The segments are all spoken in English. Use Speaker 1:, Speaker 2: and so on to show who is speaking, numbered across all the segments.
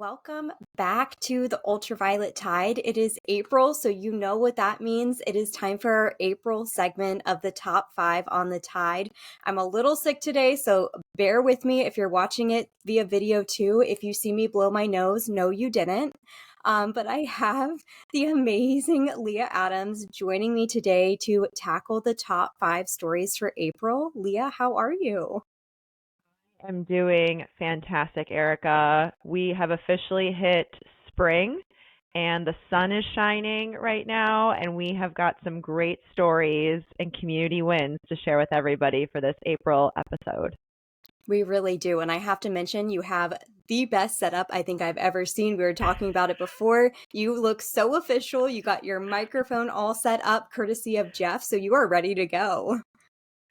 Speaker 1: Welcome back to the Ultraviolet Tide. It is April, so you know what that means. It is time for our April segment of the top 5 on the Tide. I'm a little sick today, so bear with me if you're watching it via video too. If you see me blow my nose, no, you didn't. But I have the amazing Leah Adams joining me today to tackle the top 5 stories for April. Leah, how are you?
Speaker 2: I'm doing fantastic, Erica. We have officially hit spring and the sun is shining right now, and we have got some great stories and community wins to share with everybody for this April episode.
Speaker 1: We really do. And I have to mention, you have the best setup I think I've ever seen. We were talking about it before. You look so official. You got your microphone all set up, courtesy of Jeff. So you are ready to go.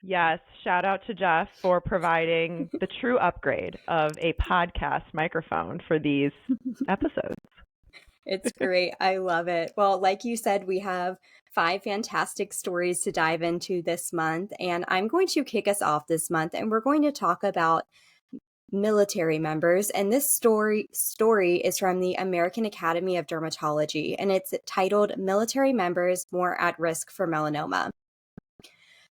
Speaker 2: Yes, shout out to Jeff for providing the true upgrade of a podcast microphone for these episodes.
Speaker 1: It's great. I love it. Well, like you said, we have 5 fantastic stories to dive into this month. And I'm going to kick us off this month, and we're going to talk about military members. And this story is from the American Academy of Dermatology, and it's titled Military Members More at Risk for Melanoma.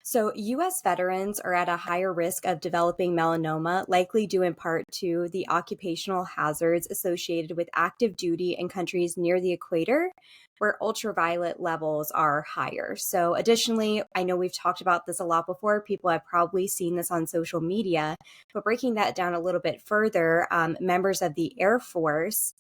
Speaker 1: So, U.S. veterans are at a higher risk of developing melanoma, likely due in part to the occupational hazards associated with active duty in countries near the equator, where ultraviolet levels are higher. So, additionally, I know we've talked about this a lot before. People have probably seen this on social media, but breaking that down a little bit further, members of the Air Force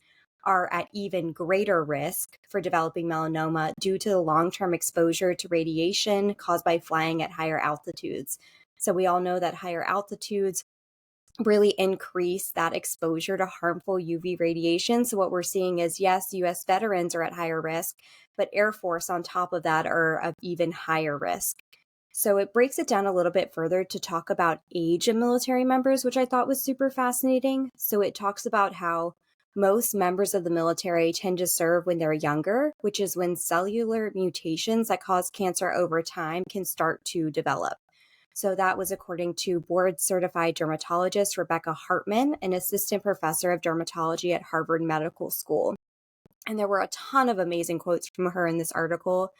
Speaker 1: are at even greater risk for developing melanoma due to the long-term exposure to radiation caused by flying at higher altitudes. So we all know that higher altitudes really increase that exposure to harmful UV radiation. So what we're seeing is, yes, US veterans are at higher risk, but Air Force on top of that are of even higher risk. So it breaks it down a little bit further to talk about age of military members, which I thought was super fascinating. So it talks about how most members of the military tend to serve when they're younger, which is when cellular mutations that cause cancer over time can start to develop. So that was according to board-certified dermatologist Rebecca Hartman, an assistant professor of dermatology at Harvard Medical School. And there were a ton of amazing quotes from her in this article.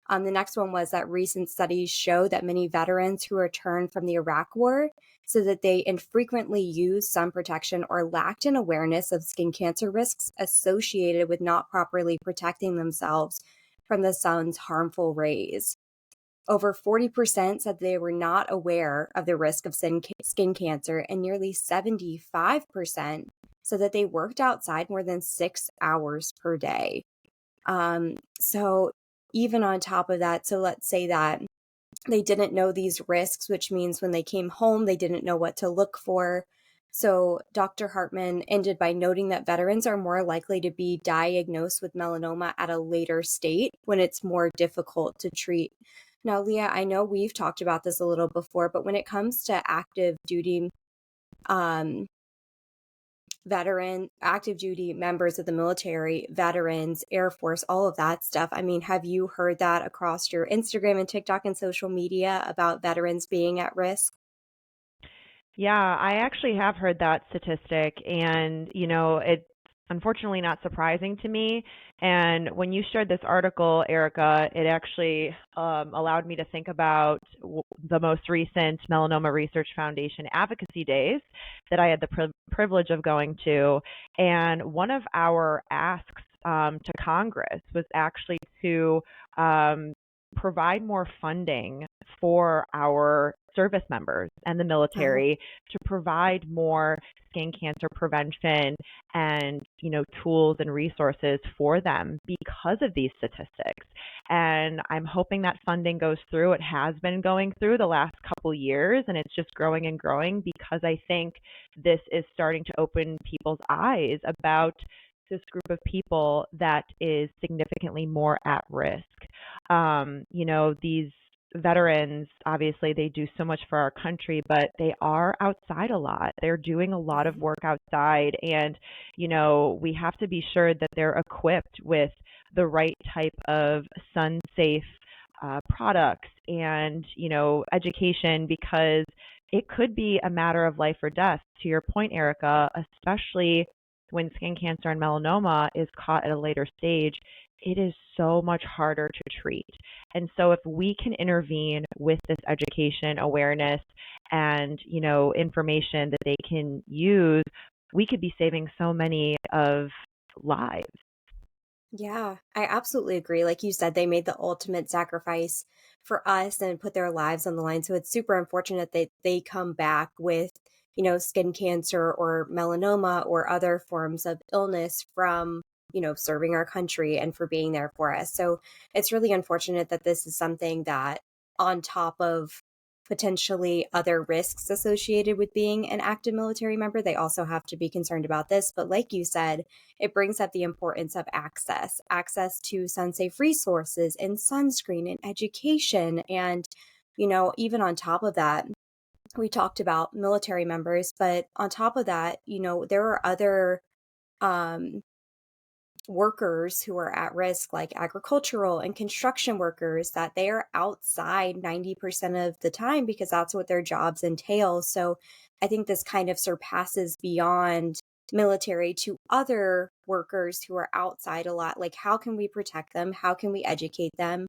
Speaker 1: The next one was that recent studies show that many veterans who returned from the Iraq War said that they infrequently used sun protection or lacked an awareness of skin cancer risks associated with not properly protecting themselves from the sun's harmful rays. Over 40% said they were not aware of the risk of skin cancer, and nearly 75% said that they worked outside more than 6 hours per day. So even on top of that, so let's say that they didn't know these risks, which means when they came home, they didn't know what to look for. So Dr. Hartman ended by noting that veterans are more likely to be diagnosed with melanoma at a later state when it's more difficult to treat. Now, Leah, I know we've talked about this a little before, but when it comes to active duty members of the military, veterans, Air Force, all of that stuff. I mean, have you heard that across your Instagram and TikTok and social media about veterans being at risk?
Speaker 2: Yeah, I actually have heard that statistic, and it's unfortunately not surprising to me. And when you shared this article, Erica, it actually allowed me to think about the most recent Melanoma Research Foundation advocacy days that I had the privilege of going to. And one of our asks to Congress was actually to provide more funding for our service members and the military to provide more skin cancer prevention and, tools and resources for them because of these statistics. And I'm hoping that funding goes through. It has been going through the last couple years, and it's just growing and growing because I think this is starting to open people's eyes about this group of people that is significantly more at risk. These veterans, obviously, they do so much for our country, but they are outside a lot. They're doing a lot of work outside, and, we have to be sure that they're equipped with the right type of sun-safe products and, education, because it could be a matter of life or death. To your point, Erica, especially when skin cancer and melanoma is caught at a later stage, it is so much harder to treat. And so if we can intervene with this education, awareness, and, information that they can use, we could be saving so many of lives.
Speaker 1: Yeah, I absolutely agree. Like you said, they made the ultimate sacrifice for us and put their lives on the line. So it's super unfortunate that they come back with, skin cancer or melanoma or other forms of illness from, serving our country and for being there for us. So it's really unfortunate that this is something that, on top of potentially other risks associated with being an active military member, they also have to be concerned about this. But like you said, it brings up the importance of access to sun-safe resources and sunscreen and education. And, even on top of that, we talked about military members, but on top of that, there are other um, workers who are at risk, like agricultural and construction workers, that they are outside 90% of the time because that's what their jobs entail. So I think this kind of surpasses beyond military to other workers who are outside a lot. Like, how can we protect them? How can we educate them?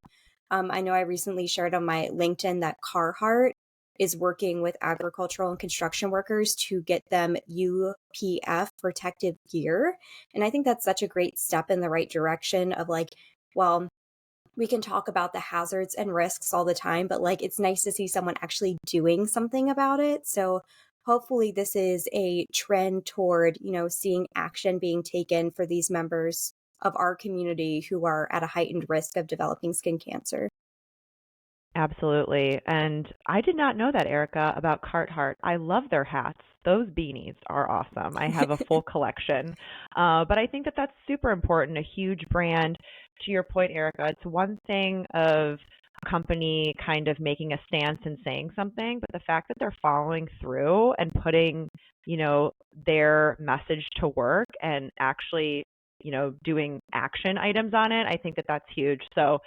Speaker 1: I know I recently shared on my LinkedIn that Carhartt is working with agricultural and construction workers to get them UPF protective gear. And I think that's such a great step in the right direction of like, well, we can talk about the hazards and risks all the time, but like it's nice to see someone actually doing something about it. So hopefully this is a trend toward, seeing action being taken for these members of our community who are at a heightened risk of developing skin cancer.
Speaker 2: Absolutely. And I did not know that, Erica, about Carhartt. I love their hats. Those beanies are awesome. I have a full collection. But I think that that's super important, a huge brand. To your point, Erica, it's one thing of a company kind of making a stance and saying something, but the fact that they're following through and putting, their message to work and actually, doing action items on it, I think that that's huge. So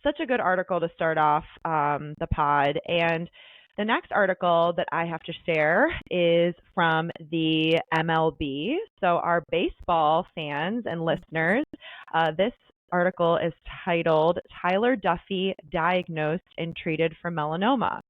Speaker 2: such a good article to start off the pod. And the next article that I have to share is from the MLB. So our baseball fans and listeners, this article is titled Tyler Duffy Diagnosed and Treated for Melanoma.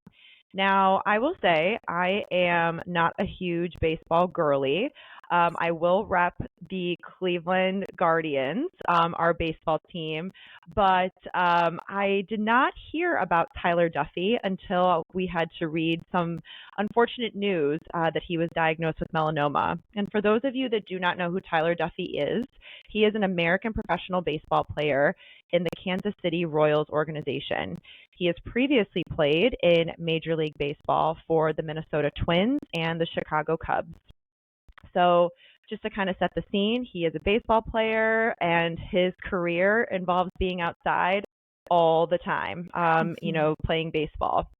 Speaker 2: Now, I will say I am not a huge baseball girly. I will rep the Cleveland Guardians, our baseball team, but I did not hear about Tyler Duffy until we had to read some unfortunate news that he was diagnosed with melanoma. And for those of you that do not know who Tyler Duffy is, he is an American professional baseball player in the Kansas City Royals organization. He has previously played in Major League Baseball for the Minnesota Twins and the Chicago Cubs. So just to kind of set the scene, he is a baseball player and his career involves being outside all the time, playing baseball.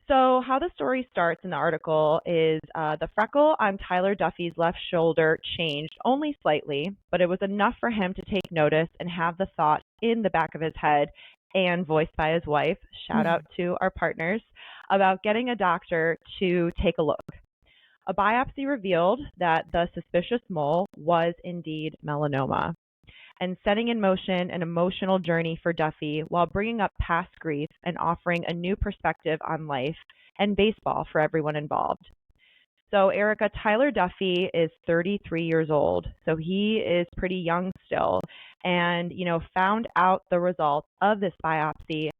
Speaker 2: So how the story starts in the article is the freckle on Tyler Duffy's left shoulder changed only slightly, but it was enough for him to take notice and have the thought in the back of his head and voiced by his wife, shout out to our partners, about getting a doctor to take a look. A biopsy revealed that the suspicious mole was indeed melanoma, and setting in motion an emotional journey for Duffy while bringing up past grief and offering a new perspective on life and baseball for everyone involved. So Erica, Tyler Duffy is 33 years old, so he is pretty young still, and found out the results of this biopsy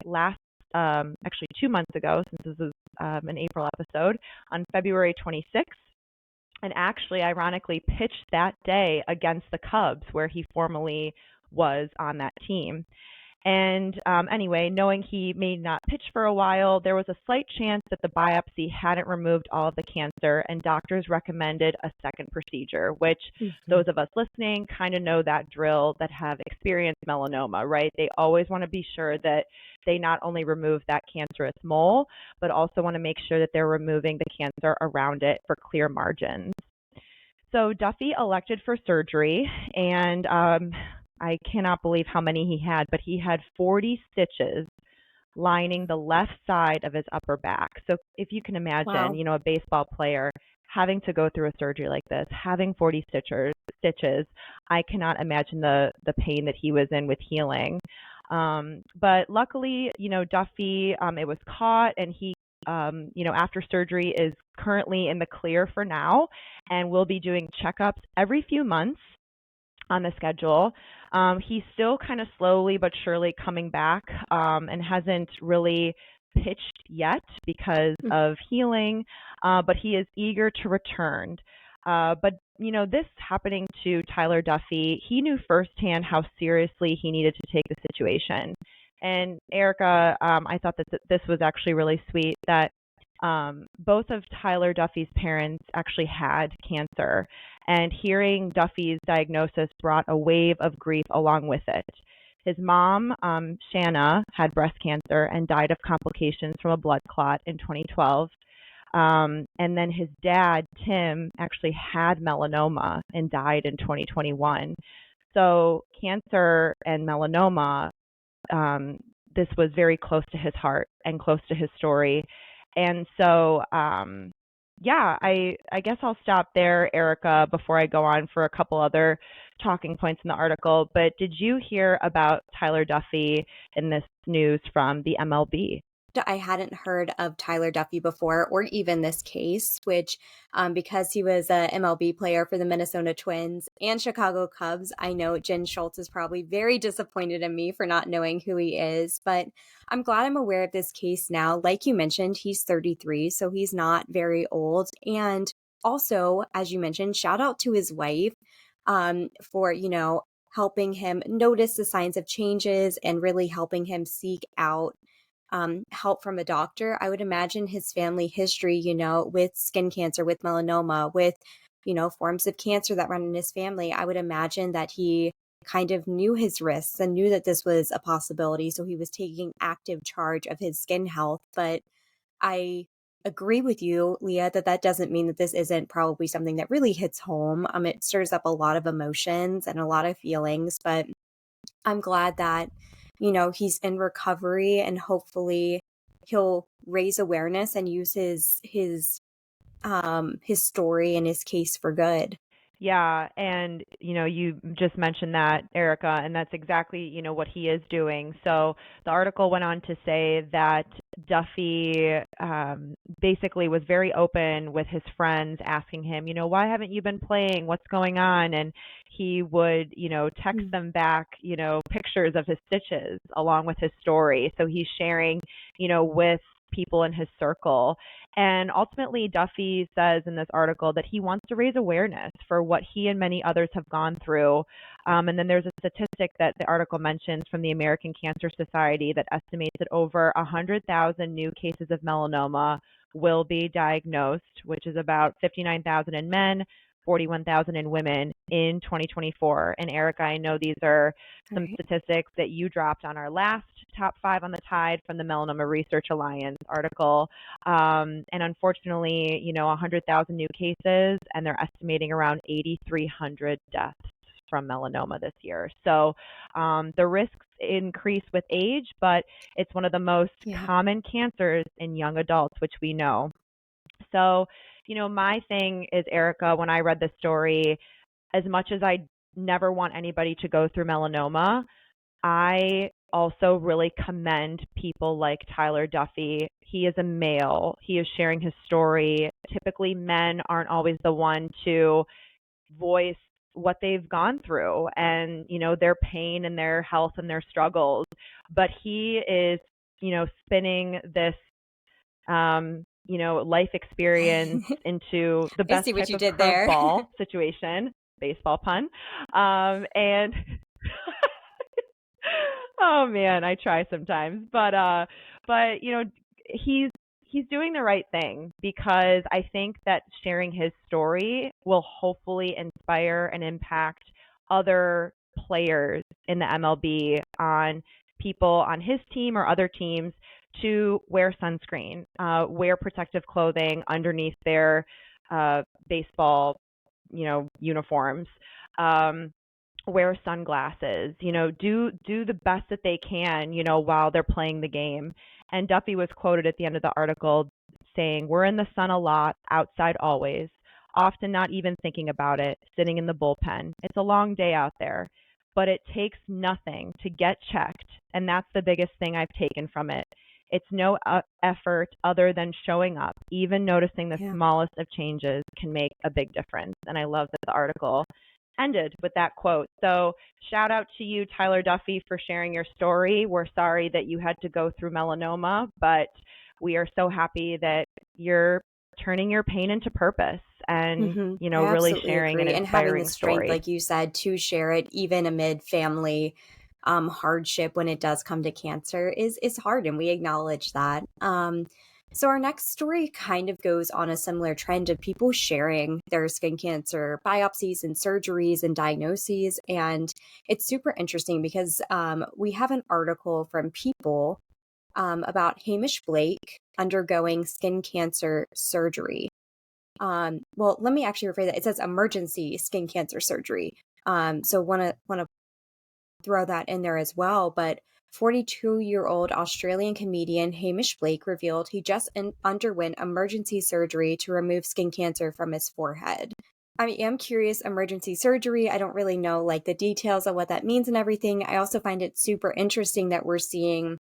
Speaker 2: actually 2 months ago, since this is an April episode, on February 26th, and actually ironically pitched that day against the Cubs, where he formerly was on that team. And anyway, knowing he may not pitch for a while, there was a slight chance that the biopsy hadn't removed all of the cancer, and doctors recommended a second procedure, which those of us listening kind of know that drill that have experienced melanoma, right? They always want to be sure that they not only remove that cancerous mole, but also want to make sure that they're removing the cancer around it for clear margins. So Duffy elected for surgery, and I cannot believe how many he had, but he had 40 stitches lining the left side of his upper back. So if you can imagine,
Speaker 1: Wow.
Speaker 2: a baseball player having to go through a surgery like this, having 40 stitches. I cannot imagine the pain that he was in with healing. But luckily, Duffy, it was caught, and he, after surgery is currently in the clear for now, and will be doing checkups every few months on the schedule. He's still kind of slowly but surely coming back, and hasn't really pitched yet because of healing, but he is eager to return. But this happening to Tyler Duffy, he knew firsthand how seriously he needed to take the situation. And Erica, I thought that this was actually really sweet that both of Tyler Duffy's parents actually had cancer, and hearing Duffy's diagnosis brought a wave of grief along with it. His mom, Shanna, had breast cancer and died of complications from a blood clot in 2012. And then his dad, Tim, actually had melanoma and died in 2021. So cancer and melanoma, this was very close to his heart and close to his story. And so, I guess I'll stop there, Erica, before I go on for a couple other talking points in the article. But did you hear about Tyler Duffy in this news from the MLB?
Speaker 1: I hadn't heard of Tyler Duffy before, or even this case, which because he was a MLB player for the Minnesota Twins and Chicago Cubs, I know Jen Schultz is probably very disappointed in me for not knowing who he is, but I'm glad I'm aware of this case now. Like you mentioned, he's 33, so he's not very old. And also, as you mentioned, shout out to his wife for, helping him notice the signs of changes and really helping him seek out help from a doctor. I would imagine his family history, with skin cancer, with melanoma, with, forms of cancer that run in his family. I would imagine that he kind of knew his risks and knew that this was a possibility. So he was taking active charge of his skin health. But I agree with you, Leah, that doesn't mean that this isn't probably something that really hits home. It stirs up a lot of emotions and a lot of feelings, but I'm glad that he's in recovery, and hopefully he'll raise awareness and use his story and his case for good.
Speaker 2: Yeah, and you just mentioned that, Erica, and that's exactly, what he is doing. So the article went on to say that Duffy basically was very open with his friends, asking him, why haven't you been playing? What's going on? And he would, text them back, pictures of his stitches along with his story. So he's sharing, with people in his circle. And ultimately, Duffy says in this article that he wants to raise awareness for what he and many others have gone through. And then there's a statistic that the article mentions from the American Cancer Society that estimates that over 100,000 new cases of melanoma will be diagnosed, which is about 59,000 in men, 41,000 in women in 2024. And Erica, I know these are some statistics that you dropped on our last top 5 on the Tide from the Melanoma Research Alliance article. And unfortunately, 100,000 new cases, and they're estimating around 8,300 deaths from melanoma this year. So the risks increase with age, but it's one of the most common cancers in young adults, which we know. So, my thing is, Erica, when I read this story, as much as I never want anybody to go through melanoma, I also really commend people like Tyler Duffy. He is a male. He is sharing his story. Typically, men aren't always the one to voice what they've gone through and, their pain and their health and their struggles. But he is, spinning this life experience into the best type of curveball situation, baseball pun. And oh man, I try sometimes, but he's doing the right thing, because I think that sharing his story will hopefully inspire and impact other players in the MLB, on people on his team or other teams, to wear sunscreen, wear protective clothing underneath their baseball, uniforms, wear sunglasses, do the best that they can, while they're playing the game. And Duffy was quoted at the end of the article saying, "We're in the sun a lot, outside always. often not even thinking about it, sitting in the bullpen. It's a long day out there, but it takes nothing to get checked. And that's the biggest thing I've taken from it. It's no effort other than showing up. Even noticing the
Speaker 1: Yeah.
Speaker 2: smallest of changes can make a big difference. And I love that the article ended with that quote. So shout out to you, Tyler Duffy, for sharing your story. We're sorry that you had to go through melanoma, but we are so happy that you're turning your pain into purpose and,
Speaker 1: I
Speaker 2: really
Speaker 1: absolutely
Speaker 2: sharing an
Speaker 1: agree. And having the
Speaker 2: inspiring
Speaker 1: strength,
Speaker 2: story.
Speaker 1: like you said, to share it even amid family hardship when it does come to cancer is hard, and we acknowledge that. So our next story kind of goes on a similar trend of people sharing their skin cancer biopsies and surgeries and diagnoses. And it's super interesting because we have an article from People about Hamish Blake undergoing skin cancer surgery. Well, let me actually rephrase that. It says emergency skin cancer surgery. So want to throw that in there as well. But 42-year-old Australian comedian Hamish Blake revealed he just underwent emergency surgery to remove skin cancer from his forehead. I am curious, emergency surgery. I don't really know like the details of what that means and everything. I also find it super interesting that we're seeing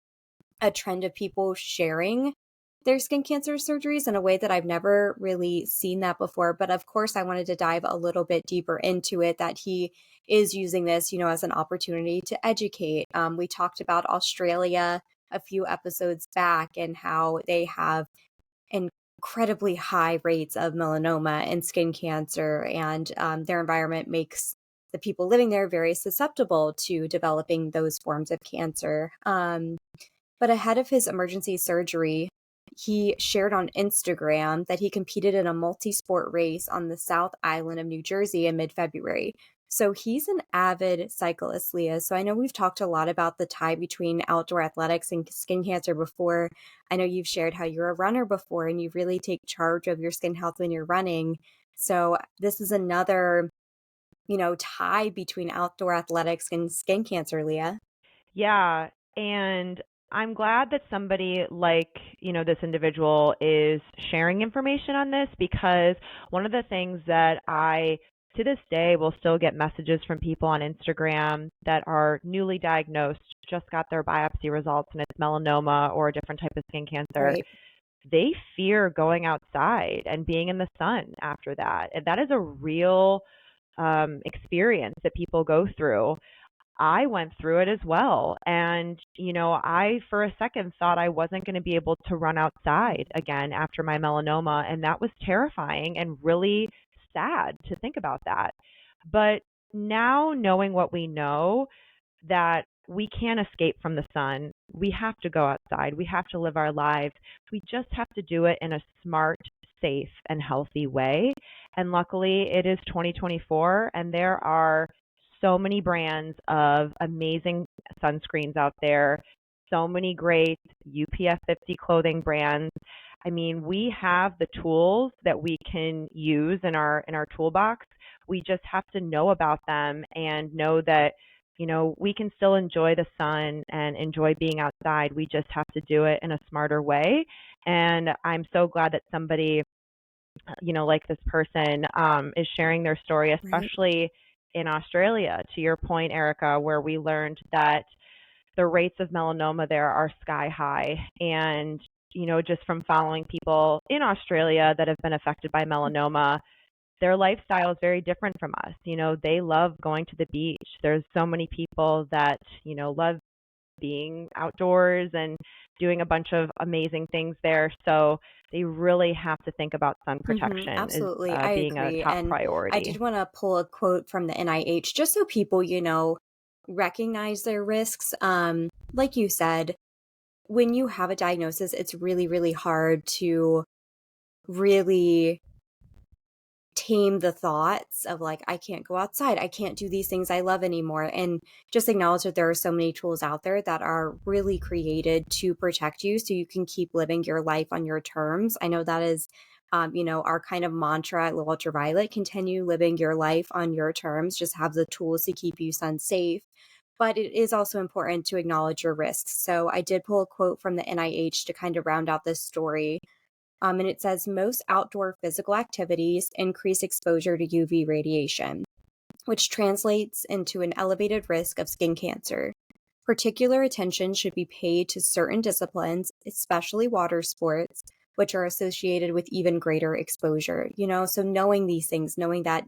Speaker 1: a trend of people sharing their skin cancer surgeries in a way that I've never really seen that before. But of course, I wanted to dive a little bit deeper into it, that he is using this, as an opportunity to educate. We talked about Australia a few episodes back and how they have incredibly high rates of melanoma and skin cancer, and their environment makes the people living there very susceptible to developing those forms of cancer. But ahead of his emergency surgery, he shared on Instagram that he competed in a multi-sport race on the South Island of New Jersey in mid-February. So he's an avid cyclist, Leah. So I know we've talked a lot about the tie between outdoor athletics and skin cancer before. I know you've shared how you're a runner before and you really take charge of your skin health when you're running. So this is another, tie between outdoor athletics and skin cancer, Leah.
Speaker 2: Yeah. And I'm glad that somebody like, this individual is sharing information on this, because one of the things that I, to this day, will still get messages from people on Instagram that are newly diagnosed, just got their biopsy results, and it's melanoma or a different type of skin cancer.
Speaker 1: Right.
Speaker 2: They fear going outside and being in the sun after that. And that is a real experience that people go through. I went through it as well. And, I, for a second, thought I wasn't going to be able to run outside again after my melanoma. And that was terrifying and really sad to think about that. But now, knowing what we know, that we can't escape from the sun, we have to go outside, we have to live our lives. We just have to do it in a smart, safe, and healthy way. And luckily, it is 2024, and there are so many brands of amazing sunscreens out there, so many great UPF 50 clothing brands. I mean, we have the tools that we can use in our toolbox. We just have to know about them and know that, we can still enjoy the sun and enjoy being outside. We just have to do it in a smarter way. And I'm so glad that somebody, like this person, is sharing their story,
Speaker 1: Right.
Speaker 2: especially in Australia, to your point, Erica, where we learned that the rates of melanoma there are sky high. And, just from following people in Australia that have been affected by melanoma, their lifestyle is very different from us. They love going to the beach. There's so many people that, love being outdoors and doing a bunch of amazing things there. So they really have to think about sun protection as
Speaker 1: Absolutely. I
Speaker 2: being a
Speaker 1: agree.
Speaker 2: top
Speaker 1: And I did
Speaker 2: priority.
Speaker 1: want to pull a quote from the NIH just so people, recognize their risks. Like you said, when you have a diagnosis, it's really, really hard to really tame the thoughts of like, I can't go outside, I can't do these things I love anymore, and just acknowledge that there are so many tools out there that are really created to protect you so you can keep living your life on your terms. I know that is our kind of mantra at Ultraviolet: continue living your life on your terms, just have the tools to keep you sun safe. But it is also important to acknowledge your risks. So I did pull a quote from the NIH to kind of round out this story. And it says most outdoor physical activities increase exposure to UV radiation, which translates into an elevated risk of skin cancer. Particular attention should be paid to certain disciplines, especially water sports, which are associated with even greater exposure. So knowing these things, knowing that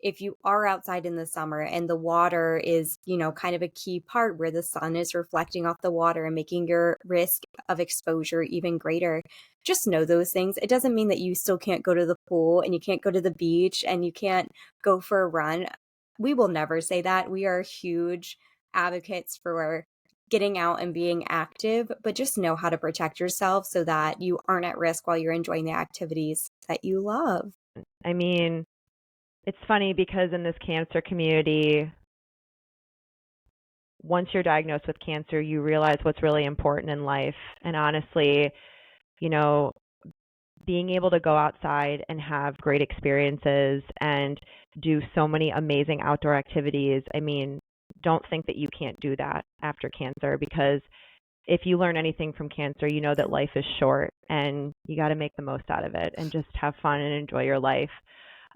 Speaker 1: if you are outside in the summer and the water is, kind of a key part where the sun is reflecting off the water and making your risk of exposure even greater, just know those things. It doesn't mean that you still can't go to the pool and you can't go to the beach and you can't go for a run. We will never say that. We are huge advocates for getting out and being active, but just know how to protect yourself so that you aren't at risk while you're enjoying the activities that you love.
Speaker 2: I mean, it's funny because in this cancer community, once you're diagnosed with cancer, you realize what's really important in life. And honestly, being able to go outside and have great experiences and do so many amazing outdoor activities, I mean, don't think that you can't do that after cancer, because if you learn anything from cancer, you know that life is short and you got to make the most out of it and just have fun and enjoy your life.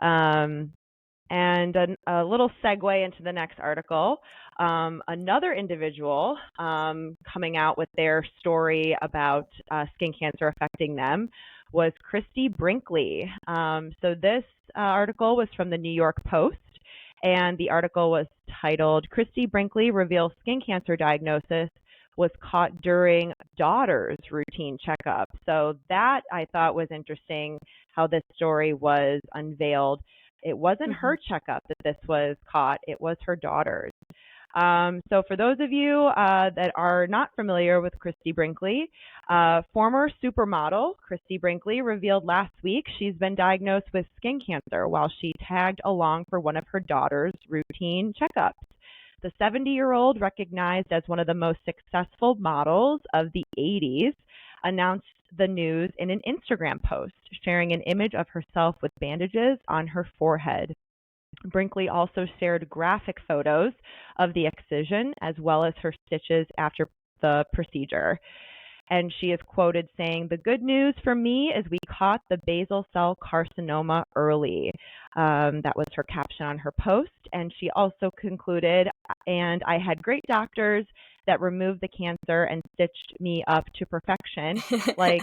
Speaker 2: And a little segue into the next article, another individual coming out with their story about skin cancer affecting them was Christie Brinkley. So this article was from the New York Post, and the article was titled, "Christie Brinkley Reveals Skin Cancer Diagnosis Was Caught During Daughter's Routine Checkup." So that I thought was interesting, how this story was unveiled. It wasn't her checkup that this was caught, it was her daughter's. So for those of you that are not familiar with Christie Brinkley, former supermodel Christie Brinkley revealed last week she's been diagnosed with skin cancer while she tagged along for one of her daughter's routine checkups. The 70-year-old, recognized as one of the most successful models of the 80s, announced the news in an Instagram post, sharing an image of herself with bandages on her forehead. Brinkley also shared graphic photos of the excision as well as her stitches after the procedure. And she is quoted saying, "The good news for me is we caught the basal cell carcinoma early." That was her caption on her post. And she also concluded, "And I had great doctors that removed the cancer and stitched me up to perfection, like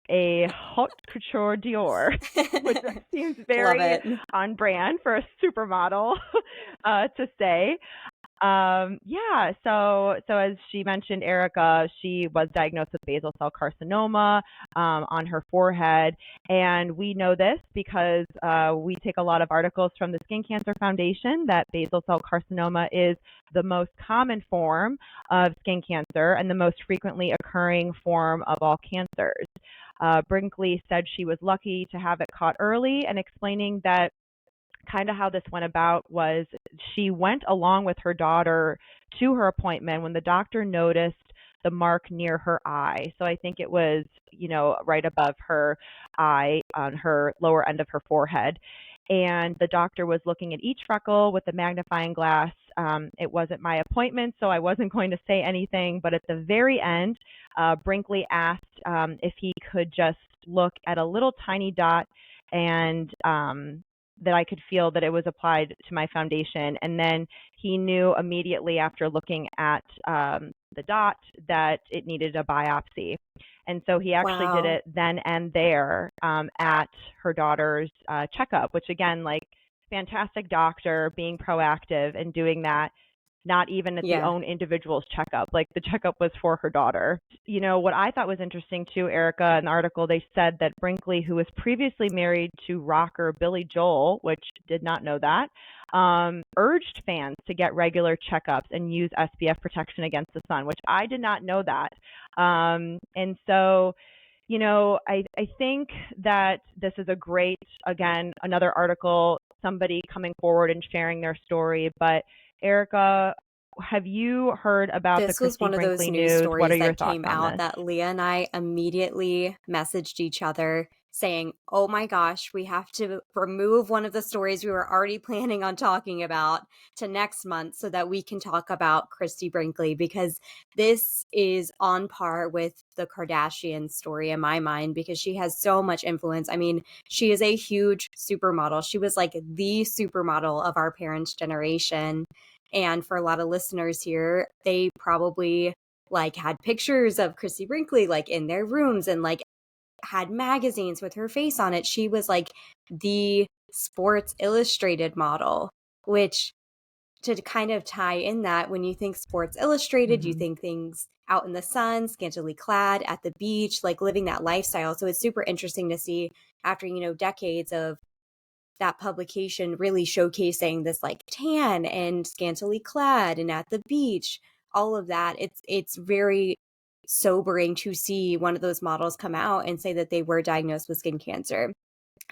Speaker 2: a haute couture Dior," which seems very on brand for a supermodel to say. So as she mentioned, Erica, she was diagnosed with basal cell carcinoma on her forehead. And we know this because we take a lot of articles from the Skin Cancer Foundation that basal cell carcinoma is the most common form of skin cancer and the most frequently occurring form of all cancers. Brinkley said she was lucky to have it caught early, and explaining that kind of how this went about was she went along with her daughter to her appointment when the doctor noticed the mark near her eye. So I think it was, right above her eye on her lower end of her forehead. And the doctor was looking at each freckle with a magnifying glass. It wasn't my appointment, so I wasn't going to say anything. But at the very end, Brinkley asked if he could just look at a little tiny dot and that I could feel that it was applied to my foundation. And then he knew immediately after looking at the dot that it needed a biopsy. And so he actually did it then and there at her daughter's checkup, which again, fantastic doctor being proactive and doing that, not even at the own individual's checkup. The checkup was for her daughter. What I thought was interesting too, Erica, in the article, they said that Brinkley, who was previously married to rocker Billy Joel, which did not know that, urged fans to get regular checkups and use SPF protection against the sun, which I did not know that. And so, I think that this is a great, again, another article, somebody coming forward and sharing their story. But Erica, have you heard about the Christie Brinkley news?
Speaker 1: This was one of those news stories
Speaker 2: what are your
Speaker 1: that came out that Leah and I immediately messaged each other saying, oh my gosh, we have to remove one of the stories we were already planning on talking about to next month so that we can talk about Christie Brinkley, because this is on par with the Kardashian story in my mind, because she has so much influence. I mean, she is a huge supermodel. She was like the supermodel of our parents' generation. And for a lot of listeners here, they probably like had pictures of Christie Brinkley like in their rooms and like had magazines with her face on it. She was like the Sports Illustrated model, which, to kind of tie in that, when you think Sports Illustrated, you
Speaker 2: Mm-hmm.
Speaker 1: think things out in the sun, scantily clad at the beach, like living that lifestyle. So it's super interesting to see after, decades of that publication really showcasing this like tan and scantily clad and at the beach, all of that. It's very sobering to see one of those models come out and say that they were diagnosed with skin cancer.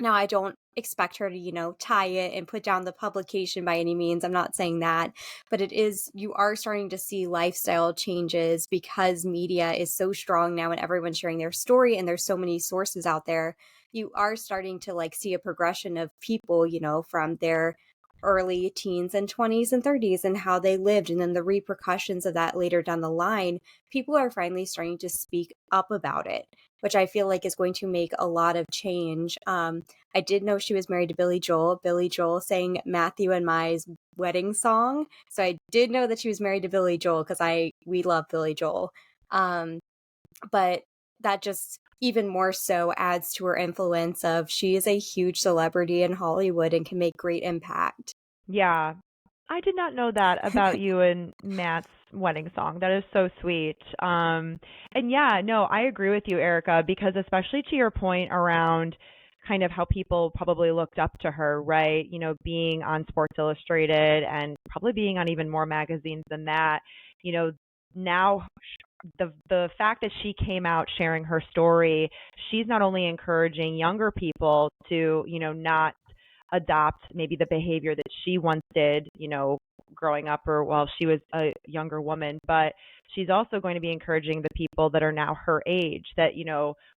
Speaker 1: Now, I don't expect her to, tie it and put down the publication by any means. I'm not saying that, but you are starting to see lifestyle changes because media is so strong now and everyone's sharing their story and there's so many sources out there. You are starting to like see a progression of people, from their early teens and 20s and 30s and how they lived, and then the repercussions of that later down the line. People are finally starting to speak up about it, which I feel like is going to make a lot of change. I did know she was married to Billy Joel. Billy Joel sang Matthew and Mai's wedding song. So I did know that she was married to Billy Joel because we love Billy Joel. But that just even more so adds to her influence of she is a huge celebrity in Hollywood and can make great impact.
Speaker 2: Yeah. I did not know that about you and Matt's wedding song. That is so sweet. And yeah, no, I agree with you, Erica, because especially to your point around kind of how people probably looked up to her, right? Being on Sports Illustrated and probably being on even more magazines than that, now the fact that she came out sharing her story, she's not only encouraging younger people to, not adopt maybe the behavior that she once did, growing up or while she was a younger woman, but she's also going to be encouraging the people that are now her age that,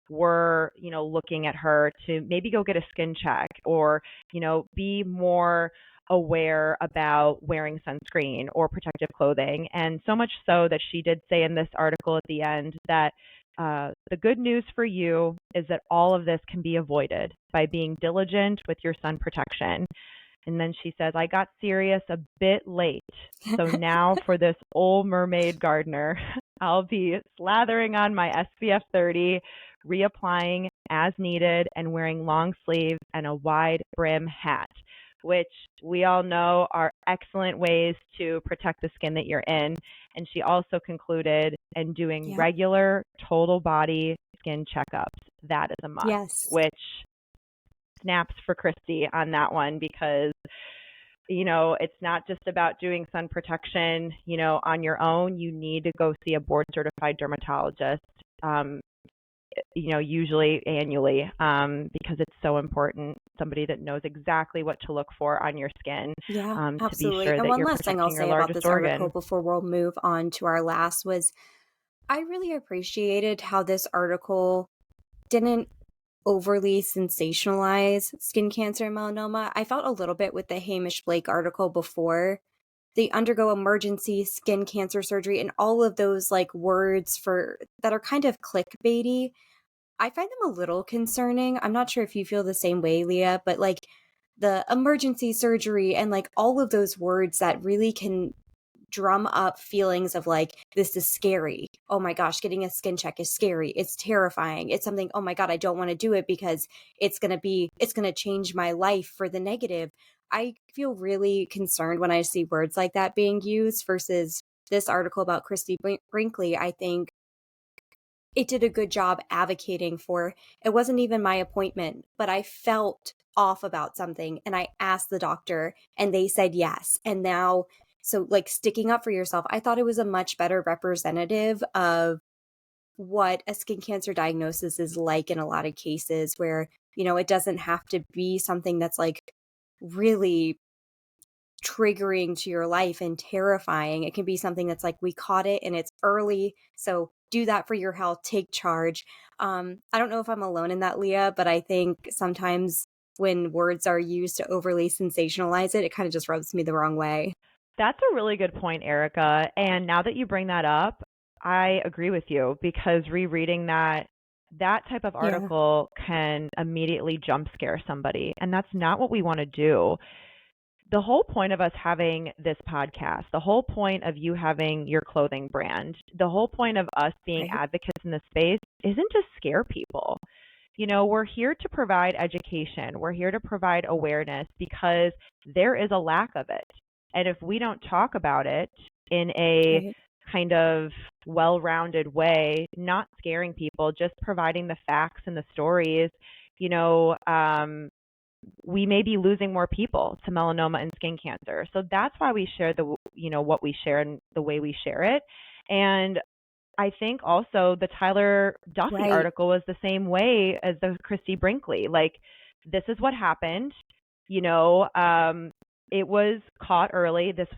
Speaker 2: were, looking at her to maybe go get a skin check or, be more aware about wearing sunscreen or protective clothing. And so much so that she did say in this article at the end that the good news for you is that all of this can be avoided by being diligent with your sun protection. And then she says, I got serious a bit late. So now for this old mermaid gardener, I'll be slathering on my SPF 30, reapplying as needed, and wearing long sleeves and a wide brim hat, which we all know are excellent ways to protect the skin that you're in. And she also concluded, and doing
Speaker 1: Yep.
Speaker 2: regular total body skin checkups. That is a must,
Speaker 1: Yes.
Speaker 2: which snaps for Christie on that one because, it's not just about doing sun protection, on your own. You need to go see a board certified dermatologist, usually annually, because it's so important. Somebody that knows exactly what to look for on your skin,
Speaker 1: Yeah,
Speaker 2: to be
Speaker 1: absolutely.
Speaker 2: sure
Speaker 1: And
Speaker 2: that
Speaker 1: one
Speaker 2: you're
Speaker 1: last thing I'll
Speaker 2: protecting your
Speaker 1: say about
Speaker 2: largest
Speaker 1: this article
Speaker 2: organ.
Speaker 1: before we'll move on to our last was I really appreciated how this article didn't overly sensationalize skin cancer and melanoma. I felt a little bit with the Hamish Blake article before. They undergo emergency skin cancer surgery and all of those like words for that are kind of clickbaity. I find them a little concerning. I'm not sure if you feel the same way, Leah, but like the emergency surgery and like all of those words that really can drum up feelings of like, this is scary. Oh my gosh, getting a skin check is scary. It's terrifying. It's something, oh my God, I don't want to do it because it's going to change my life for the negative. I feel really concerned when I see words like that being used versus this article about Christie Brinkley. I think it did a good job advocating for, it wasn't even my appointment, but I felt off about something and I asked the doctor and they said yes. And now, so like sticking up for yourself, I thought it was a much better representative of what a skin cancer diagnosis is like in a lot of cases where, it doesn't have to be something that's like really triggering to your life and terrifying. It can be something that's like, we caught it and it's early. So do that for your health, take charge. I don't know if I'm alone in that, Leah, but I think sometimes when words are used to overly sensationalize it, it kind of just rubs me the wrong way.
Speaker 2: That's a really good point, Erica. And now that you bring that up, I agree with you because rereading that type of
Speaker 1: Yeah.
Speaker 2: article can immediately jump scare somebody, and that's not what we want to do. The whole point of us having this podcast, the whole point of you having your clothing brand, the whole point of us being
Speaker 1: Right.
Speaker 2: advocates in this space isn't to scare people. We're here to provide education. We're here to provide awareness because there is a lack of it. And if we don't talk about it in a
Speaker 1: Right.
Speaker 2: kind of well rounded way, not scaring people, just providing the facts and the stories, you know, um, we may be losing more people to melanoma and skin cancer. So that's why we share what we share and the way we share it. And I think also the Tyler Duffy
Speaker 1: Right.
Speaker 2: article was the same way as the Christie Brinkley. Like, this is what happened. You know, um, it was caught early. It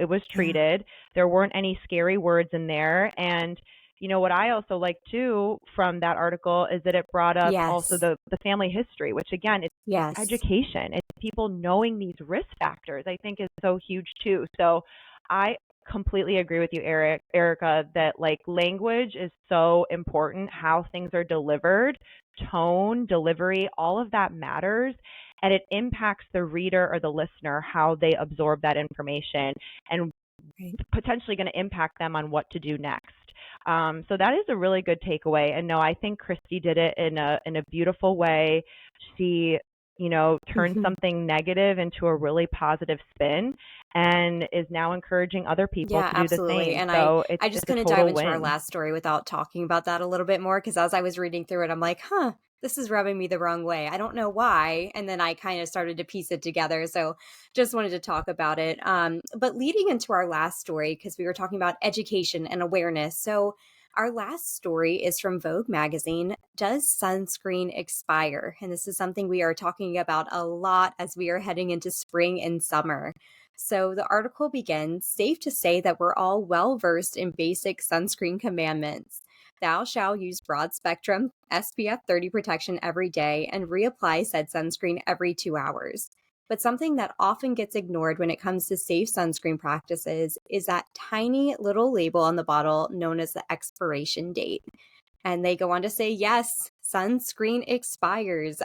Speaker 2: was
Speaker 1: Yeah.
Speaker 2: treated. There weren't any scary words in there. And, what I also like too from that article is that it brought up also
Speaker 1: Yes.
Speaker 2: the family history, which again, it's
Speaker 1: Yes.
Speaker 2: education. It's people knowing these risk factors, I think is so huge too. So I completely agree with you, Erica, that like language is so important. How things are delivered, tone, delivery, all of that matters. And it impacts the reader or the listener, how they absorb that information and
Speaker 1: Right.
Speaker 2: potentially going to impact them on what to do next. So that is a really good takeaway. And no, I think Christy did it in a beautiful way. She, turned
Speaker 1: Mhm.
Speaker 2: something negative into a really positive spin and is now encouraging other people
Speaker 1: Yeah,
Speaker 2: to do the
Speaker 1: absolutely.
Speaker 2: same.
Speaker 1: And I
Speaker 2: So it's
Speaker 1: I just
Speaker 2: it's a
Speaker 1: couldn't dive
Speaker 2: total
Speaker 1: into our
Speaker 2: win.
Speaker 1: last story without talking about that a little bit more because as I was reading through it, I'm like, huh, this is rubbing me the wrong way. I don't know why. And then I kind of started to piece it together. So just wanted to talk about it. But leading into our last story, because we were talking about education and awareness. So our last story is from Vogue magazine. Does sunscreen expire? And this is something we are talking about a lot as we are heading into spring and summer. So the article begins, safe to say that we're all well versed in basic sunscreen commandments. Thou shalt use broad spectrum SPF 30 protection every day and reapply said sunscreen every 2 hours. But something that often gets ignored when it comes to safe sunscreen practices is that tiny little label on the bottle known as the expiration date. And they go on to say, yes, sunscreen expires.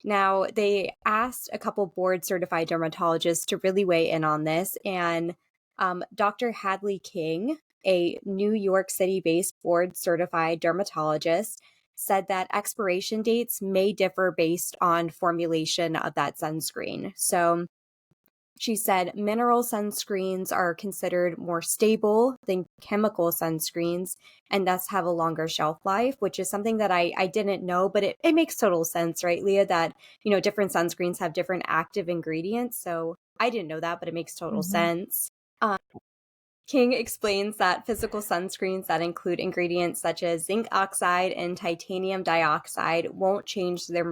Speaker 1: Now, they asked a couple board certified dermatologists to really weigh in on this. And Dr. Hadley King, a New York City based board certified dermatologist, said that expiration dates may differ based on formulation of that sunscreen. So, she said mineral sunscreens are considered more stable than chemical sunscreens and thus have a longer shelf life, which is something that I didn't know, but it makes total sense, right, Leah, that, different sunscreens have different active ingredients. So I didn't know that, but it makes total
Speaker 2: Hmm.
Speaker 1: sense. King explains that physical sunscreens that include ingredients such as zinc oxide and titanium dioxide won't change their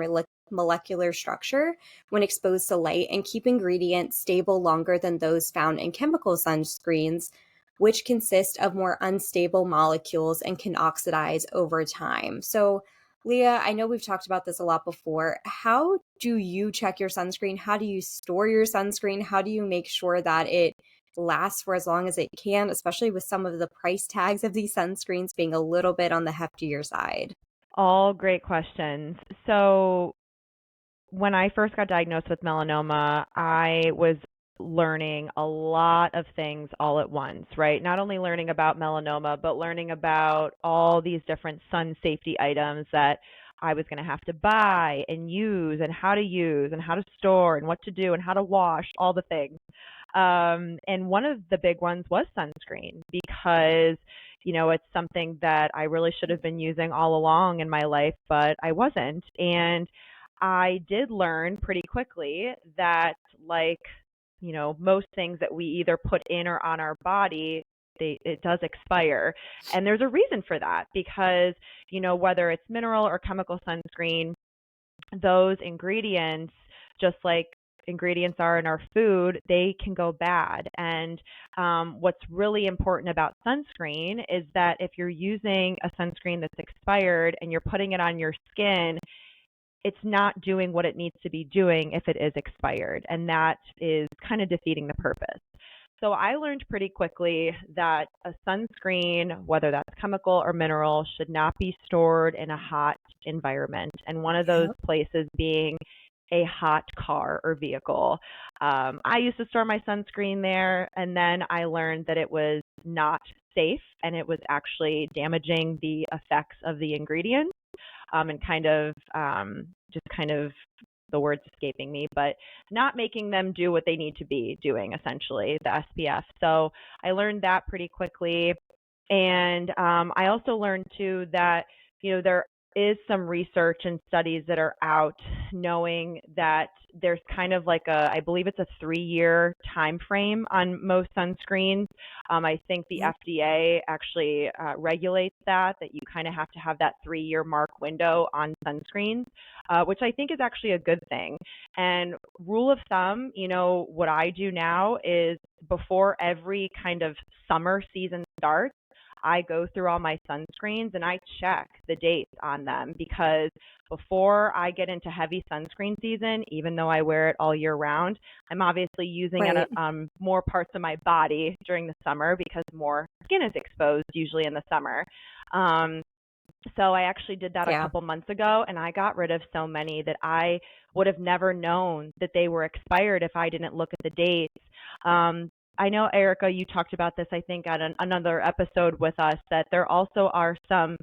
Speaker 1: molecular structure when exposed to light and keep ingredients stable longer than those found in chemical sunscreens, which consist of more unstable molecules and can oxidize over time. So, Leah, I know we've talked about this a lot before. How do you check your sunscreen? How do you store your sunscreen? How do you make sure that it lasts for as long as it can, especially with some of the price tags of these sunscreens being a little bit on the heftier side?
Speaker 2: All great questions. So when I first got diagnosed with melanoma, I was learning a lot of things all at once, right? Not only learning about melanoma, but learning about all these different sun safety items that I was going to have to buy and use and how to store and what to do and how to wash, all the things. And one of the big ones was sunscreen because, it's something that I really should have been using all along in my life, but I wasn't. And I did learn pretty quickly that, like, most things that we either put in or on our body, it does expire. And there's a reason for that because, whether it's mineral or chemical sunscreen, those ingredients, just like ingredients are in our food, they can go bad. And what's really important about sunscreen is that if you're using a sunscreen that's expired and you're putting it on your skin, it's not doing what it needs to be doing if it is expired. And that is kind of defeating the purpose. So I learned pretty quickly that a sunscreen, whether that's chemical or mineral, should not be stored in a hot environment. And one of those
Speaker 1: Yep.
Speaker 2: places being a hot car or vehicle. I used to store my sunscreen there, and then I learned that it was not safe and it was actually damaging the effects of the ingredients, and just kind of the words escaping me, but not making them do what they need to be doing, essentially, the SPF. So I learned that pretty quickly. And I also learned, too, that, there is some research and studies that are out knowing that there's kind of like I believe it's a 3-year time frame on most sunscreens. I think the
Speaker 1: Yep.
Speaker 2: FDA actually regulates that you kind of have to have that 3-year mark window on sunscreens, which I think is actually a good thing. And rule of thumb, what I do now is before every kind of summer season starts, I go through all my sunscreens and I check the dates on them, because before I get into heavy sunscreen season, even though I wear it all year round, I'm obviously using it
Speaker 1: Right.
Speaker 2: on more parts of my body during the summer because more skin is exposed usually in the summer. So I actually did that a
Speaker 1: Yeah.
Speaker 2: couple months ago, and I got rid of so many that I would have never known that they were expired if I didn't look at the dates. I know, Erica, you talked about this, I think, at another episode with us, that there also are some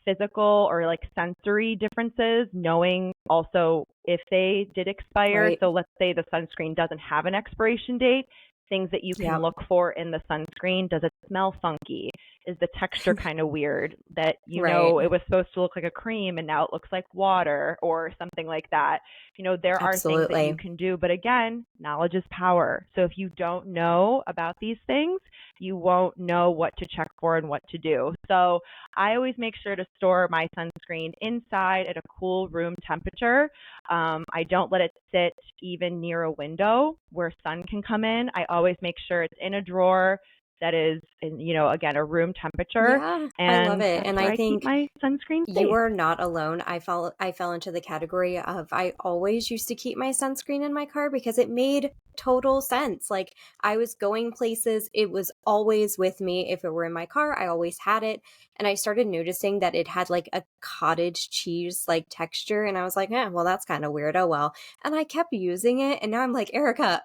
Speaker 2: physical or like sensory differences, knowing also if they did expire.
Speaker 1: Right.
Speaker 2: So let's say the sunscreen doesn't have an expiration date, things that you can
Speaker 1: Yep.
Speaker 2: look for in the sunscreen. Does it smell funky? Is the texture kind of weird, that
Speaker 1: Right.
Speaker 2: it was supposed to look like a cream and now it looks like water or something like that? There are things that you
Speaker 1: Absolutely.
Speaker 2: can do, but again, knowledge is power. So if you don't know about these things, you won't know what to check for and what to do. So I always make sure to store my sunscreen inside at a cool room temperature. I don't let it sit even near a window where sun can come in. I always make sure it's in a drawer that is in, again, a room temperature,
Speaker 1: Yeah, I love
Speaker 2: and
Speaker 1: it.
Speaker 2: that's
Speaker 1: And
Speaker 2: where
Speaker 1: I
Speaker 2: I keep
Speaker 1: think
Speaker 2: my sunscreen
Speaker 1: you
Speaker 2: safe.
Speaker 1: are not alone. I fell into the category of I always used to keep my sunscreen in my car because it made total sense. Like I was going places, it was always with me. If it were in my car, I always had it. And I started noticing that it had like a cottage cheese like texture. And I was like, well, that's kind of weird. Oh, well. And I kept using it. And now I'm like, Erica,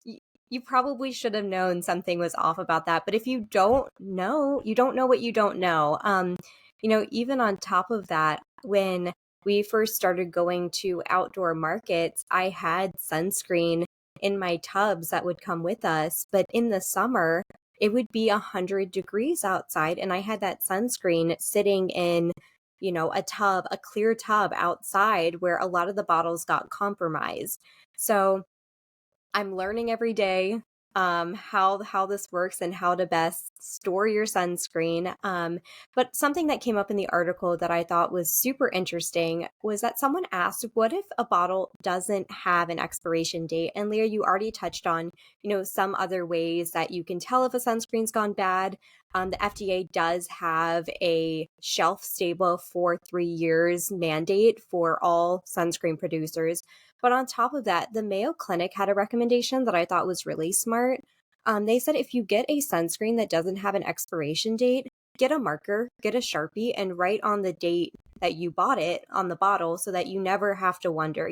Speaker 1: y- you probably should have known something was off about that. But if you don't know what you don't know. Even on top of that, when we first started going to outdoor markets, I had sunscreen in my tubs that would come with us. But in the summer, it would be 100 degrees outside. And I had that sunscreen sitting in, a tub, a clear tub outside where a lot of the bottles got compromised. So I'm learning every day how this works and how to best store your sunscreen. But something that came up in the article that I thought was super interesting was that someone asked, "What if a bottle doesn't have an expiration date?" And Leah, you already touched on, some other ways that you can tell if a sunscreen's gone bad. The FDA does have a shelf stable for 3 years mandate for all sunscreen producers. But on top of that, the Mayo Clinic had a recommendation that I thought was really smart. They said if you get a sunscreen that doesn't have an expiration date, get a marker, get a Sharpie, and write on the date that you bought it on the bottle so that you never have to wonder.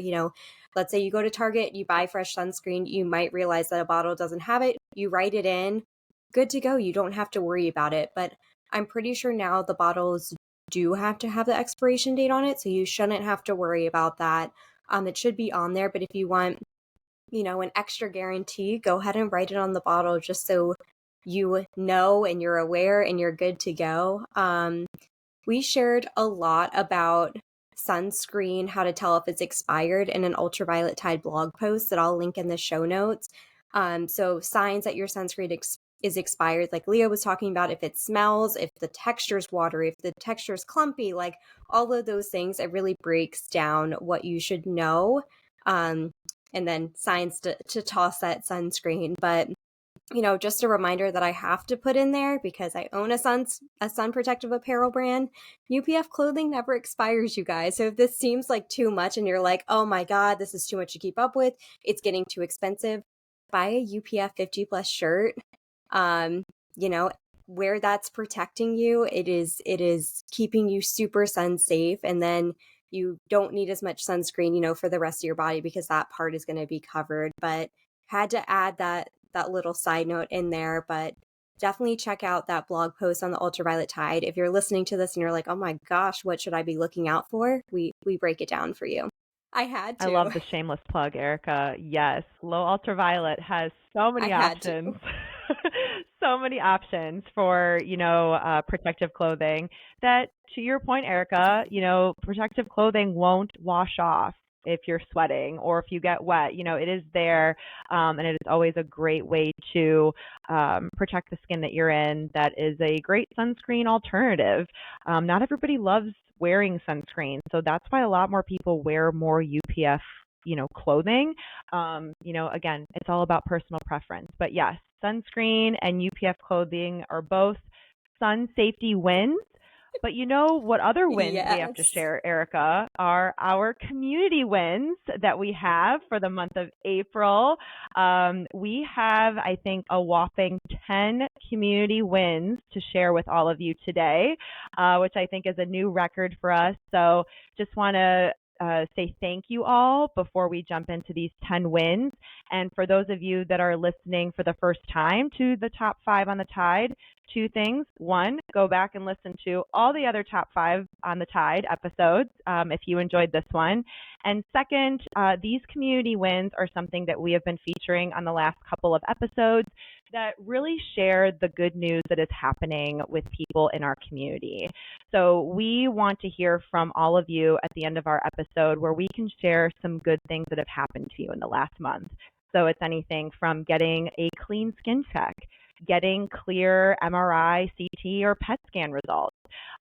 Speaker 1: Let's say you go to Target, you buy fresh sunscreen, you might realize that a bottle doesn't have it, you write it in, good to go. You don't have to worry about it. But I'm pretty sure now the bottles do have to have the expiration date on it, so you shouldn't have to worry about that. It should be on there, but if you want, an extra guarantee, go ahead and write it on the bottle just so you know and you're aware and you're good to go. We shared a lot about sunscreen, how to tell if it's expired in an Ultraviolet Tide blog post that I'll link in the show notes. So signs that your sunscreen is expired, like Leah was talking about, if it smells, if the texture's watery, if the texture's clumpy, like all of those things, it really breaks down what you should know. Um, and then signs to toss that sunscreen. But just a reminder that I have to put in there because I own a sun protective apparel brand. UPF clothing never expires, you guys. So if this seems like too much and you're like, oh my God, this is too much to keep up with, it's getting too expensive, buy a UPF 50 plus shirt. Um, where that's protecting you, it is keeping you super sun safe, and then you don't need as much sunscreen, for the rest of your body because that part is going to be covered. But had to add that little side note in there. But definitely check out that blog post on the Ultraviolet Tide. If you're listening to this and you're like, oh my gosh, what should I be looking out for? We break it down for you. I had
Speaker 2: I
Speaker 1: to.
Speaker 2: love the shameless plug, Erica. Yes, Low Ultraviolet has so
Speaker 1: I
Speaker 2: many
Speaker 1: had to.
Speaker 2: options. So many options for, protective clothing that, to your point, Erica, protective clothing won't wash off if you're sweating or if you get wet. It is there, and it is always a great way to protect the skin that you're in. That is a great sunscreen alternative. Not everybody loves wearing sunscreen, so that's why a lot more people wear more UPF clothing. Again, it's all about personal preference. But yes, sunscreen and UPF clothing are both sun safety wins. But what other wins we have to
Speaker 1: Yes.
Speaker 2: share, Erica, are our community wins that we have for the month of April. We have, I think, a whopping 10 community wins to share with all of you today, which I think is a new record for us. So just want to say thank you all before we jump into these 10 wins. And for those of you that are listening for the first time to the top 5 on the Tide, 2 things. 1, go back and listen to all the other top 5 on the Tide episodes if you enjoyed this one. And second, these community wins are something that we have been featuring on the last couple of episodes that really share the good news that is happening with people in our community. So we want to hear from all of you at the end of our episode where we can share some good things that have happened to you in the last month. So it's anything from getting a clean skin check, getting clear MRI, CT, or PET scan results,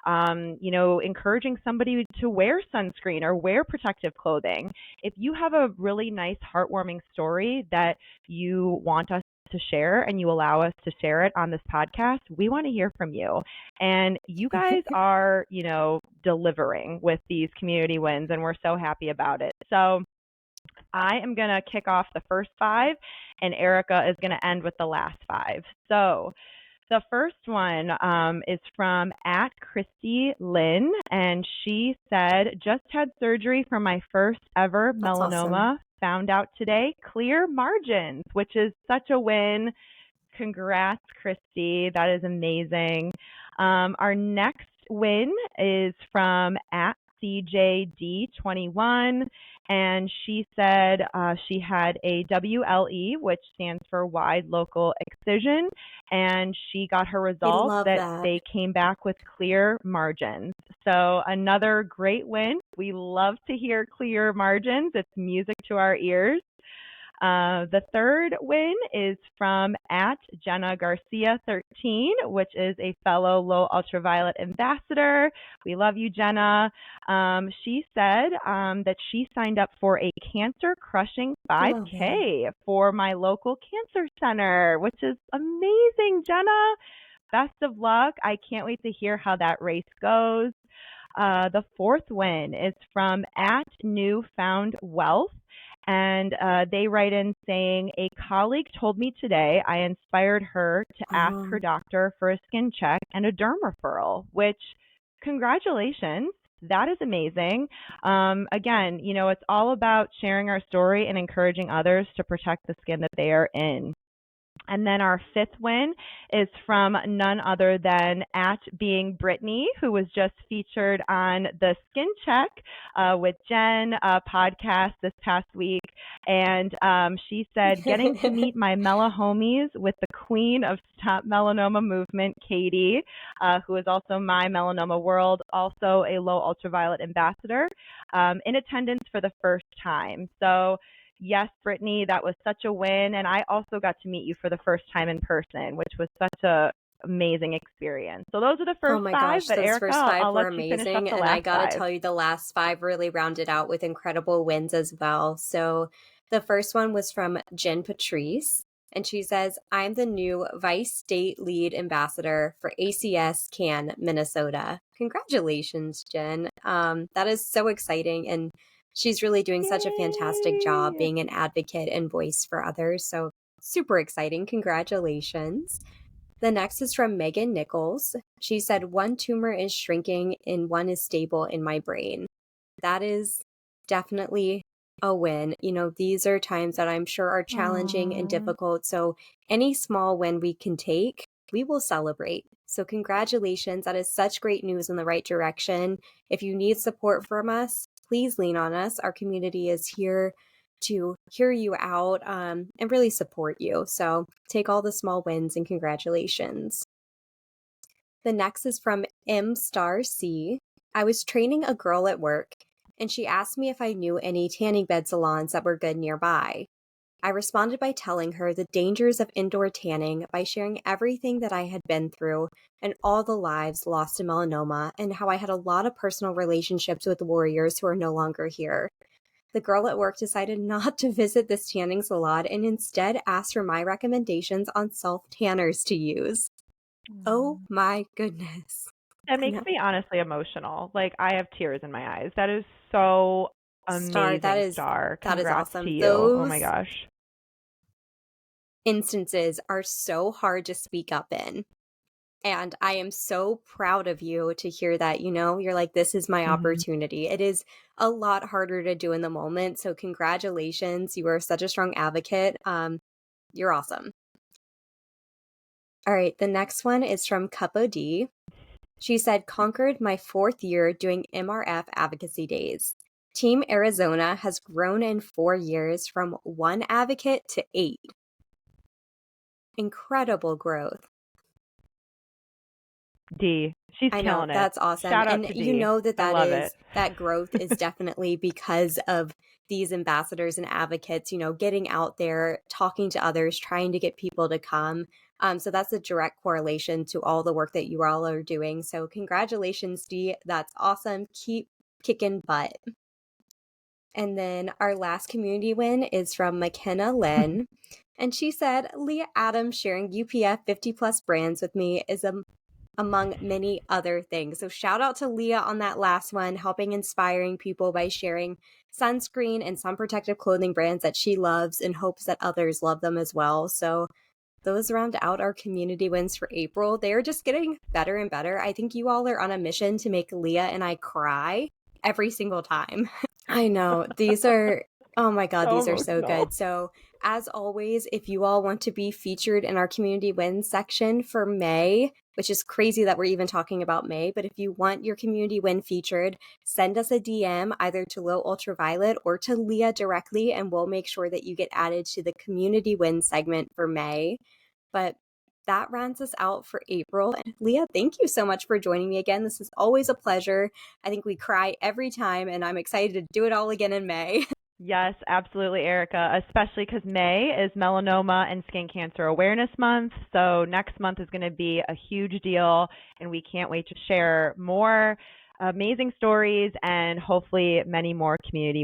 Speaker 2: encouraging somebody to wear sunscreen or wear protective clothing. If you have a really nice, heartwarming story that you want us to share and you allow us to share it on this podcast, we want to hear from you. And you guys are, delivering with these community wins, and we're so happy about it. So I am going to kick off the first 5, and Erica is going to end with the last 5. So the first one is from @Christie Lynn, and she said, just had surgery for my first ever melanoma.
Speaker 1: Awesome.
Speaker 2: Found out today, clear margins, which is such a win. Congrats, Christy. That is amazing. Our next win is from @CJD21, and she said she had a WLE, which stands for wide local excision, and she got her results that they came back with clear margins. So another great win. We love to hear clear margins. It's music to our ears. The third win is from @JennaGarcia13, which is a fellow Low Ultraviolet ambassador. We love you, Jenna. She said that she signed up for a cancer crushing 5K for my local cancer center, which is amazing, Jenna. Best of luck. I can't wait to hear how that race goes. The fourth win is from @NewFoundWealth. And they write in saying, a colleague told me today I inspired her to ask her doctor for a skin check and a derm referral, which, congratulations. That is amazing. Again, it's all about sharing our story and encouraging others to protect the skin that they are in. And then our fifth win is from none other than @BeingBrittany, who was just featured on the Skin Check with Jen podcast this past week. And she said, getting to meet my Mela homies with the queen of Stop Melanoma movement, Katie, who is also my Melanoma World, also a Low Ultraviolet ambassador, in attendance for the first time. So yes, Brittany, that was such a win. And I also got to meet you for the first time in person, which was such a amazing experience. So those are the first 5. Oh my gosh,
Speaker 1: those
Speaker 2: Erica,
Speaker 1: first 5
Speaker 2: I'll
Speaker 1: were
Speaker 2: let you
Speaker 1: amazing.
Speaker 2: finish up the
Speaker 1: and
Speaker 2: last
Speaker 1: I gotta
Speaker 2: 5.
Speaker 1: tell you, the last 5 really rounded out with incredible wins as well. So The first one was from Jen Patrice, and she says, I'm the new Vice State Lead Ambassador for ACS Can, Minnesota. Congratulations, Jen. That is so exciting, and she's really doing such a fantastic job
Speaker 2: Yay!
Speaker 1: being an advocate and voice for others. So super exciting. Congratulations. The next is from Megan Nichols. She said, one tumor is shrinking and one is stable in my brain. That is definitely a win. You know, these are times that I'm sure are challenging and
Speaker 2: Aw.
Speaker 1: difficult. So any small win we can take, we will celebrate. So congratulations. That is such great news in the right direction. If you need support from us, please lean on us. Our community is here to hear you out and really support you. So take all the small wins and congratulations. The next is from M Star C. I was training a girl at work, and she asked me if I knew any tanning bed salons that were good nearby. I responded by telling her the dangers of indoor tanning by sharing everything that I had been through and all the lives lost to melanoma, and how I had a lot of personal relationships with warriors who are no longer here. The girl at work decided not to visit this tanning salon and instead asked for my recommendations on self-tanners to use. Oh my goodness.
Speaker 2: That
Speaker 1: I
Speaker 2: makes
Speaker 1: know.
Speaker 2: me honestly emotional. Like, I have tears in my eyes. That is so
Speaker 1: Star,
Speaker 2: amazing, Star.
Speaker 1: that is
Speaker 2: Congrats to
Speaker 1: awesome.
Speaker 2: you. Oh my
Speaker 1: Those
Speaker 2: gosh.
Speaker 1: instances are so hard to speak up in. And I am so proud of you to hear that, you know, you're like, this is my
Speaker 2: Mhm.
Speaker 1: opportunity. It is a lot harder to do in the moment. So congratulations. You are such a strong advocate. You're awesome. All right. The next one is from Cupo D. She said, conquered my 4th year doing MRF advocacy days. Team Arizona has grown in 4 years from 1 advocate to 8. Incredible growth.
Speaker 2: D. She's
Speaker 1: I know,
Speaker 2: killing it.
Speaker 1: that's awesome.
Speaker 2: Shout out
Speaker 1: And
Speaker 2: to
Speaker 1: you
Speaker 2: D.
Speaker 1: know that
Speaker 2: I love it.
Speaker 1: that growth is definitely because of these ambassadors and advocates, you know, getting out there, talking to others, trying to get people to come. So that's a direct correlation to all the work that you all are doing. So congratulations, Dee. That's awesome. Keep kicking butt. And then our last community win is from McKenna Lynn. And she said, Leah Adams sharing UPF 50 plus brands with me is among many other things. So shout out to Leah on that last one, helping inspiring people by sharing sunscreen and sun protective clothing brands that she loves and hopes that others love them as well. So those round out our community wins for April. They're just getting better and better. I think you all are on a mission to make Leah and I cry every single time. I know. These are, oh my God,
Speaker 2: So
Speaker 1: these are so
Speaker 2: emotional.
Speaker 1: good. So, as always, if you all want to be featured in our community wins section for May, which is crazy that we're even talking about May, but if you want your community win featured, send us a DM either to Low Ultraviolet or to Leah directly, and we'll make sure that you get added to the community win segment for May. But that rounds us out for April. And Leah, thank you so much for joining me again. This is always a pleasure. I think we cry every time, and I'm excited to do it all again in May.
Speaker 2: Yes, absolutely, Erica, especially because May is Melanoma and Skin Cancer Awareness Month. So next month is going to be a huge deal, and we can't wait to share more amazing stories and hopefully many more community